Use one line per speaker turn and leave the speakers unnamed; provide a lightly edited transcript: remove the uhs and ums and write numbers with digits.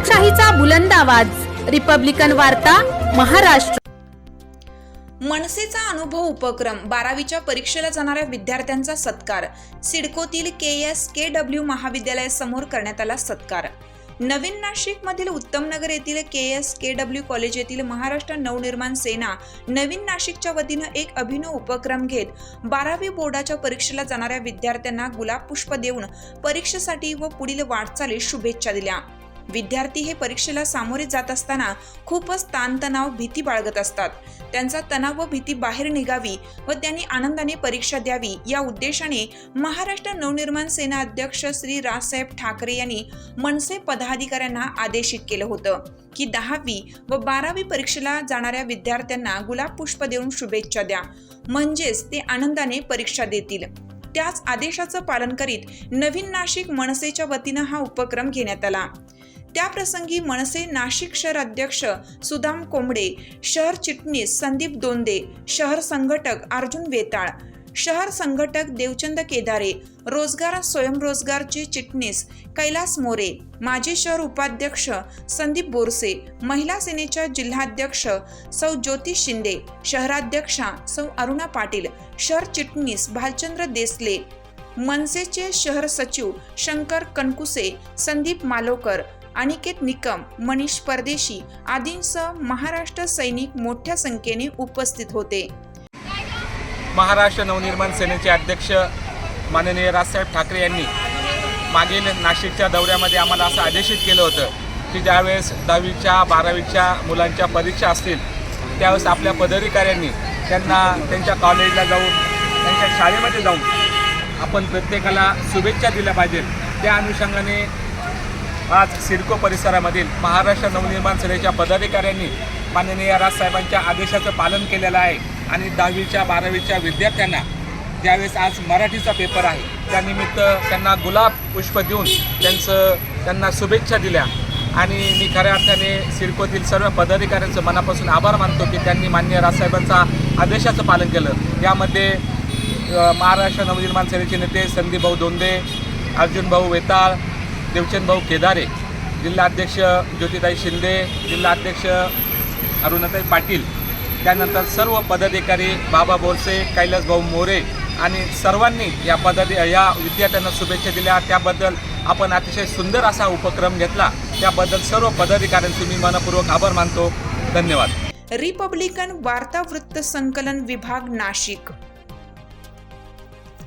लोकशाहीचा बुलंद आवाज, रिपब्लिकन वार्ता, महाराष्ट्र।
मनसेचा अनुभव उपक्रम, 12वीच्या परीक्षेला जाणाऱ्या विद्यार्थ्यांचा सत्कार। सिडकोतील KSKW महाविद्यालयासमोर करण्यात आला सत्कार। नवीन नाशिक मधील उत्तमनगर येथील KSKW कॉलेज येथील महाराष्ट्र नवनिर्माण सेना नवीन नाशिकच्या वतीनं एक अभिनव उपक्रम घेत 12वी बोर्डाच्या परीक्षेला जाणाऱ्या विद्यार्थ्यांना गुलाब पुष्प देऊन परीक्षेसाठी व पुढील वाटचालीस शुभेच्छा दिल्या। विद्यार्थी हे परीक्षेला सामोरे जात असताना खूपच ताणतणाव, भीती बाळगत असतात। त्यांचा तणाव व भीती बाहेर निघावी व त्यांनी आनंदाने परीक्षा द्यावी या उद्देशाने महाराष्ट्र नवनिर्माण सेना अध्यक्ष श्री राजसाहेब ठाकरे यांनी मनसे पदाधिकाऱ्यांना आदेशित केलं होतं की 10वी व 12वी परीक्षेला जाणाऱ्या विद्यार्थ्यांना गुलाब पुष्प देऊन शुभेच्छा द्या, म्हणजेच ते आनंदाने परीक्षा देतील। त्याच आदेशाचं पालन करीत नवीन नाशिक मनसेच्या वतीनं हा उपक्रम घेण्यात आला। त्याप्रसंगी मनसे नाशिक शहर अध्यक्ष सुदाम कोंबडे, शहर चिटणीस संदीप दोंदे, शहर संघटक अर्जुन वेताळ, शहर संघटक देवचंद केदारे, रोजगार स्वयंरोजगारचे चिटणीस कैलास मोरे, माजी शहर उपाध्यक्ष संदीप बोरसे, महिला सेनेच्या जिल्हाध्यक्ष सौ ज्योती शिंदे, शहराध्यक्षा सौ अरुणा पाटील, शहर चिटणीस भालचंद्र देसले, मनसेचे शहर सचिव शंकर कनकुसे, संदीप मालोकर, अनिकेत निकम, मनीष परदेशी आदींसह महाराष्ट्र सैनिक मोठ्या संख्येने उपस्थित होते।
महाराष्ट्र नवनिर्माण सेनेचे अध्यक्ष माननीय राजसाहेब ठाकरे यांनी मागील नाशिकच्या दौऱ्यामध्ये आम्हाला असं आदेशित केलं होतं की ज्यावेळेस 10वीच्या 12वीच्या मुलांच्या परीक्षा असतील त्यावेळेस आपल्या पदाधिकाऱ्यांनी त्यांना त्यांच्या कॉलेजला जाऊन, त्यांच्या शाळेमध्ये जाऊन आपण प्रत्येकाला शुभेच्छा दिल्या पाहिजेत। त्या अनुषंगाने आज सिडको परिसरामधील महाराष्ट्र नवनिर्माण सेनेच्या पदाधिकाऱ्यांनी माननीय राजसाहेबांच्या आदेशाचं पालन केलेलं आहे आणि 10वीच्या 12वीच्या विद्यार्थ्यांना ज्यावेळेस आज मराठीचा पेपर आहे त्यानिमित्त त्यांना गुलाब पुष्प देऊन त्यांना शुभेच्छा दिल्या आणि मी खऱ्या अर्थाने सिडकोतील सर्व पदाधिकाऱ्यांचं मनापासून आभार मानतो की त्यांनी माननीय राजसाहेबांचा आदेशाचं पालन केलं। यामध्ये महाराष्ट्र नवनिर्माण सेनेचे नेते संदीप भाऊ दोंदे, अर्जुन भाऊ वेताळ, देवचंद भाऊ केदारे, जिल्हाध्यक्ष ज्योतिताई शिंदे, जिल्हाध्यक्ष अरुणाताई पाटील, त्यानंतर सर्व पदाधिकारी बाबा बोरसे, कैलास भाऊ मोरे आणि सर्वांनी या विद्यार्थ्यांना शुभेच्छा दिल्या। त्याबद्दल आपण अतिशय सुंदर असा उपक्रम घेतला, त्याबद्दल सर्व पदाधिकाऱ्यांचे मी मनपूर्वक आभार मानतो। धन्यवाद।
रिपब्लिकन वार्ता वृत्त संकलन विभाग नाशिक।